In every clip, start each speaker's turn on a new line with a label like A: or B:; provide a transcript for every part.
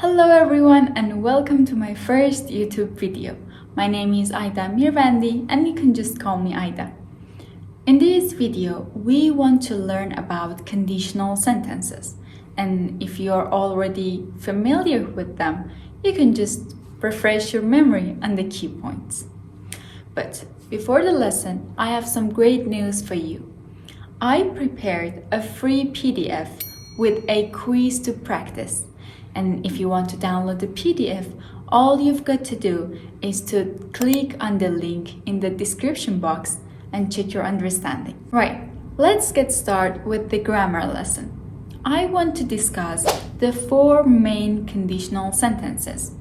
A: Hello everyone and welcome to my first YouTube video. My name is Aida Mirvandi and you can just call me Aida. In this video, we want to learn about conditional sentences. And if you're already familiar with them, you can just refresh your memory on the key points. But before the lesson, I have some great news for you. I prepared a free PDF with a quiz to practice. And if you want to download the PDF, all you've got to do is to click on the link in the description box and check your understanding. Right, let's get started with the grammar lesson. I want to discuss the four main conditional sentences.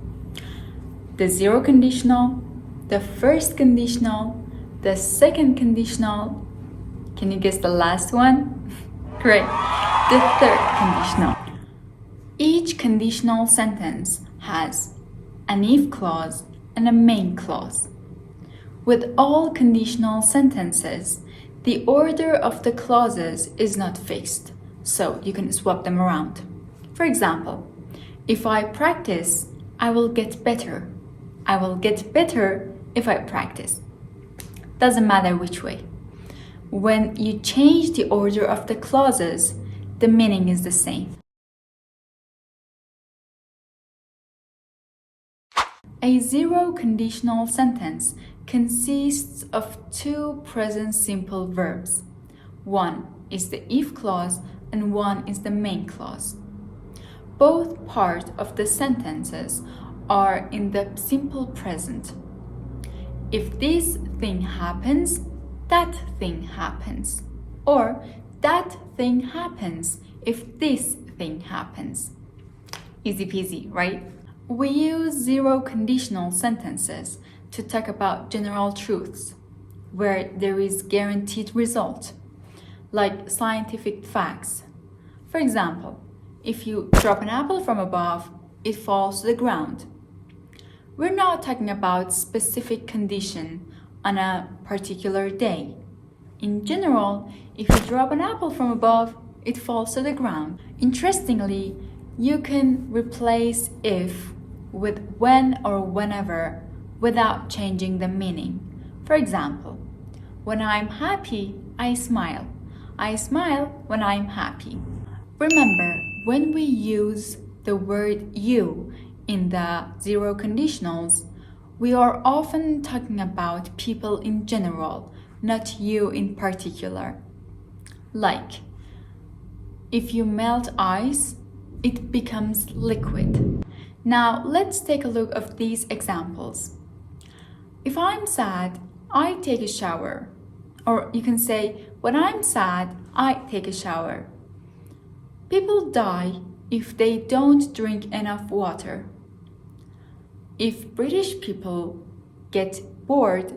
A: The zero conditional, the first conditional, the second conditional. Can you guess the last one? Great, the third conditional. Each conditional sentence has an if clause and a main clause. With all conditional sentences, the order of the clauses is not fixed, so you can swap them around. For example, if I practice, I will get better. I will get better if I practice. Doesn't matter which way. When you change the order of the clauses, the meaning is the same. A zero conditional sentence consists of two present simple verbs. One is the if clause and one is the main clause. Both parts of the sentences are in the simple present. If this thing happens, that thing happens. Or that thing happens if this thing happens. Easy peasy, right? We use zero conditional sentences to talk about general truths, where there is guaranteed result, like scientific facts. For example, if you drop an apple from above, it falls to the ground. We're not talking about specific condition on a particular day. In general, if you drop an apple from above, it falls to the ground. Interestingly, you can replace if with when or whenever without changing the meaning. For example, when I'm happy, I smile. I smile when I'm happy. Remember, when we use the word you in the zero conditionals, we are often talking about people in general, not you in particular. Like, if you melt ice, it becomes liquid. Now, let's take a look at these examples. If I'm sad, I take a shower. Or you can say, when I'm sad, I take a shower. People die if they don't drink enough water. If British people get bored,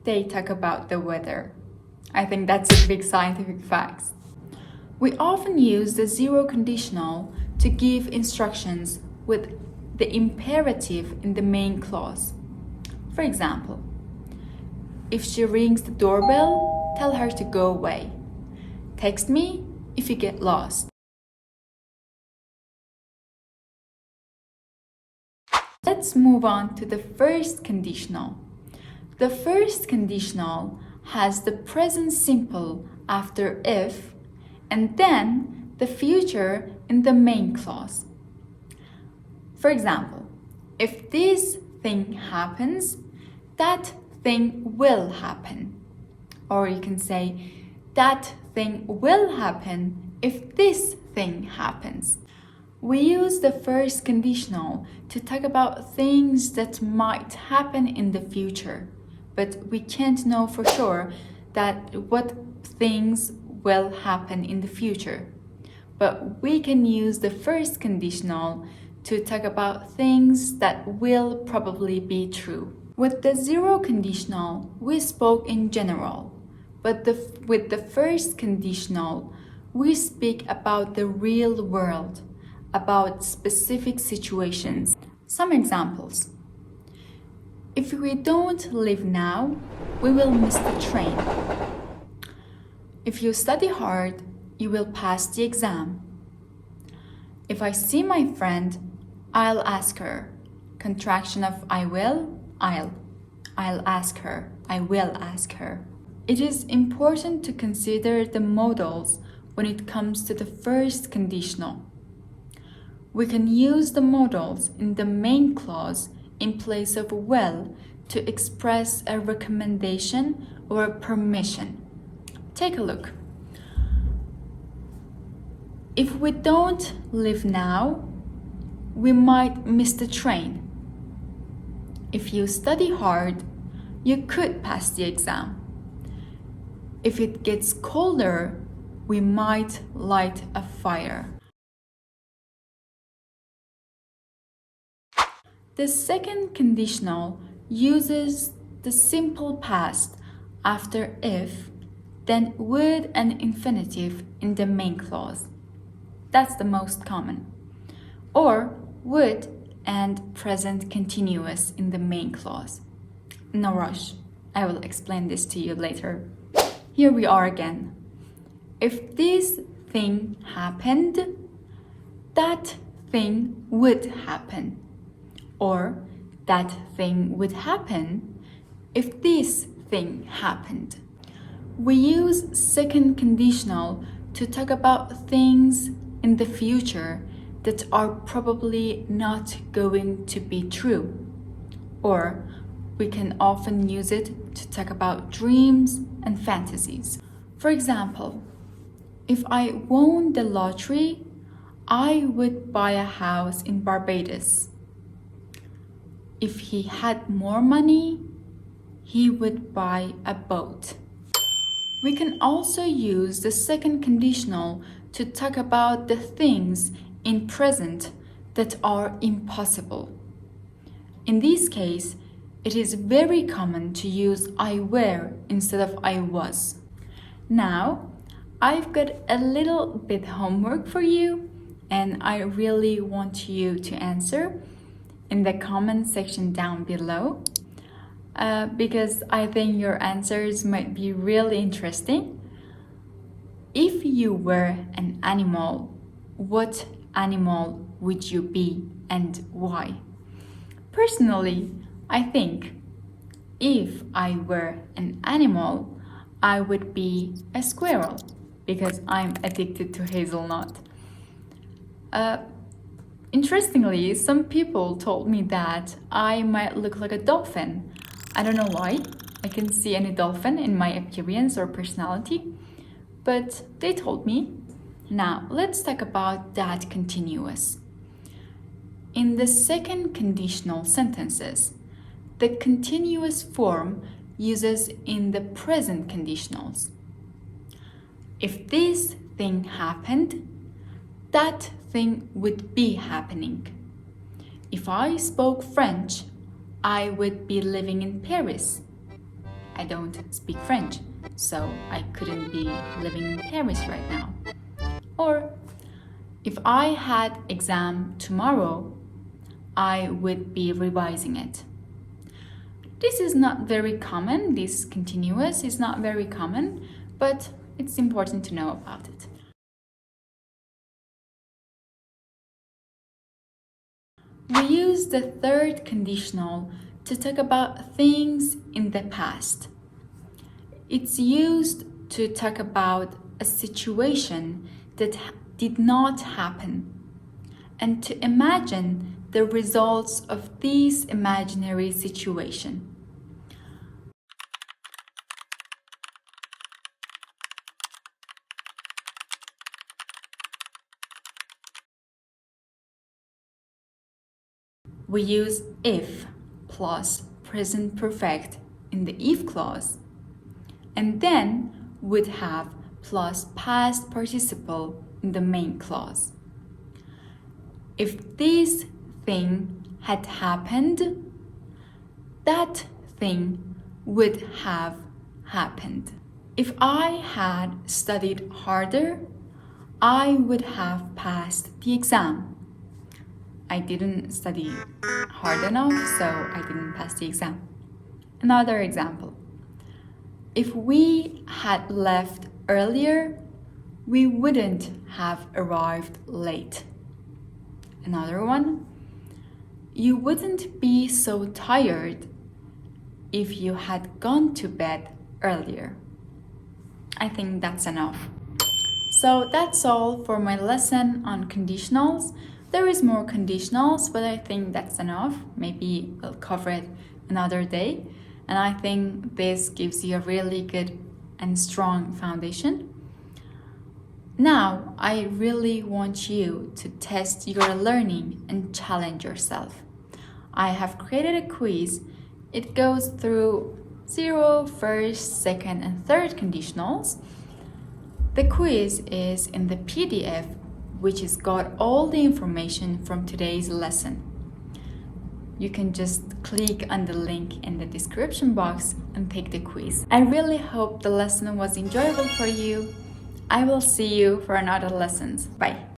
A: they talk about the weather. I think that's a big scientific fact. We often use the zero conditional to give instructions with the imperative in the main clause. For example, if she rings the doorbell, tell her to go away. Text me if you get lost. Let's move on to the first conditional. The first conditional has the present simple after if and then the future in the main clause. For example, if this thing happens, that thing will happen. Or you can say, that thing will happen if this thing happens. We use the first conditional to talk about things that might happen in the future, but we can't know for sure that what things will happen in the future. But we can use the first conditional to talk about things that will probably be true. With the zero conditional, we spoke in general, but with the first conditional, we speak about the real world, about specific situations. Some examples. If we don't leave now, we will miss the train. If you study hard, you will pass the exam. If I see my friend, I'll ask her. Contraction of I will, I'll. I'll ask her. I will ask her. It is important to consider the modals when it comes to the first conditional. We can use the modals in the main clause in place of will to express a recommendation or a permission. Take a look. If we don't leave now, we might miss the train. If you study hard, you could pass the exam. If it gets colder, we might light a fire. The second conditional uses the simple past after if, then would and infinitive in the main clause. That's the most common. Or would and present continuous in the main clause. No rush, I will explain this to you later. Here we are again. If this thing happened, that thing would happen. Or that thing would happen if this thing happened. We use second conditional to talk about things in the future that are probably not going to be true. Or we can often use it to talk about dreams and fantasies. For example, if I won the lottery, I would buy a house in Barbados. If he had more money, he would buy a boat. We can also use the second conditional to talk about the things in present that are impossible. In this case, it is very common to use I were instead of I was. Now, I've got a little bit homework for you, and I really want you to answer in the comment section down below because I think your answers might be really interesting. If you were an animal, what animal would you be and why? Personally, I think if I were an animal, I would be a squirrel because I'm addicted to hazelnut. Interestingly, some people told me that I might look like a dolphin. I don't know why. I can't see any dolphin in my appearance or personality, but they told me. Now, let's talk about that continuous. In the second conditional sentences, the continuous form uses in the present conditionals. If this thing happened, that thing would be happening. If I spoke French, I would be living in Paris. I don't speak French, so I couldn't be living in Paris right now. Or, if I had exam tomorrow, I would be revising it. This is not very common, this continuous is not very common, but it's important to know about it. We use the third conditional to talk about things in the past. It's used to talk about a situation that did not happen and to imagine the results of this imaginary situation. We use if plus present perfect in the if clause, and then would have plus past participle in the main clause. If this thing had happened, that thing would have happened. If I had studied harder, I would have passed the exam. I didn't study hard enough, so I didn't pass the exam. Another example. If we had left earlier, we wouldn't have arrived late. Another one. you wouldn't be so tired if you had gone to bed earlier. I think that's enough. So that's all for my lesson on conditionals. There is more conditionals, but I think that's enough. Maybe we'll cover it another day. And I think this gives you a really good and strong foundation. Now, I really want you to test your learning and challenge yourself. I have created a quiz. It goes through 0, first, second, and third conditionals. The quiz is in the PDF, which has got all the information from today's lesson. You can just click on the link in the description box and take the quiz. I really hope the lesson was enjoyable for you. I will see you for another lessons. Bye.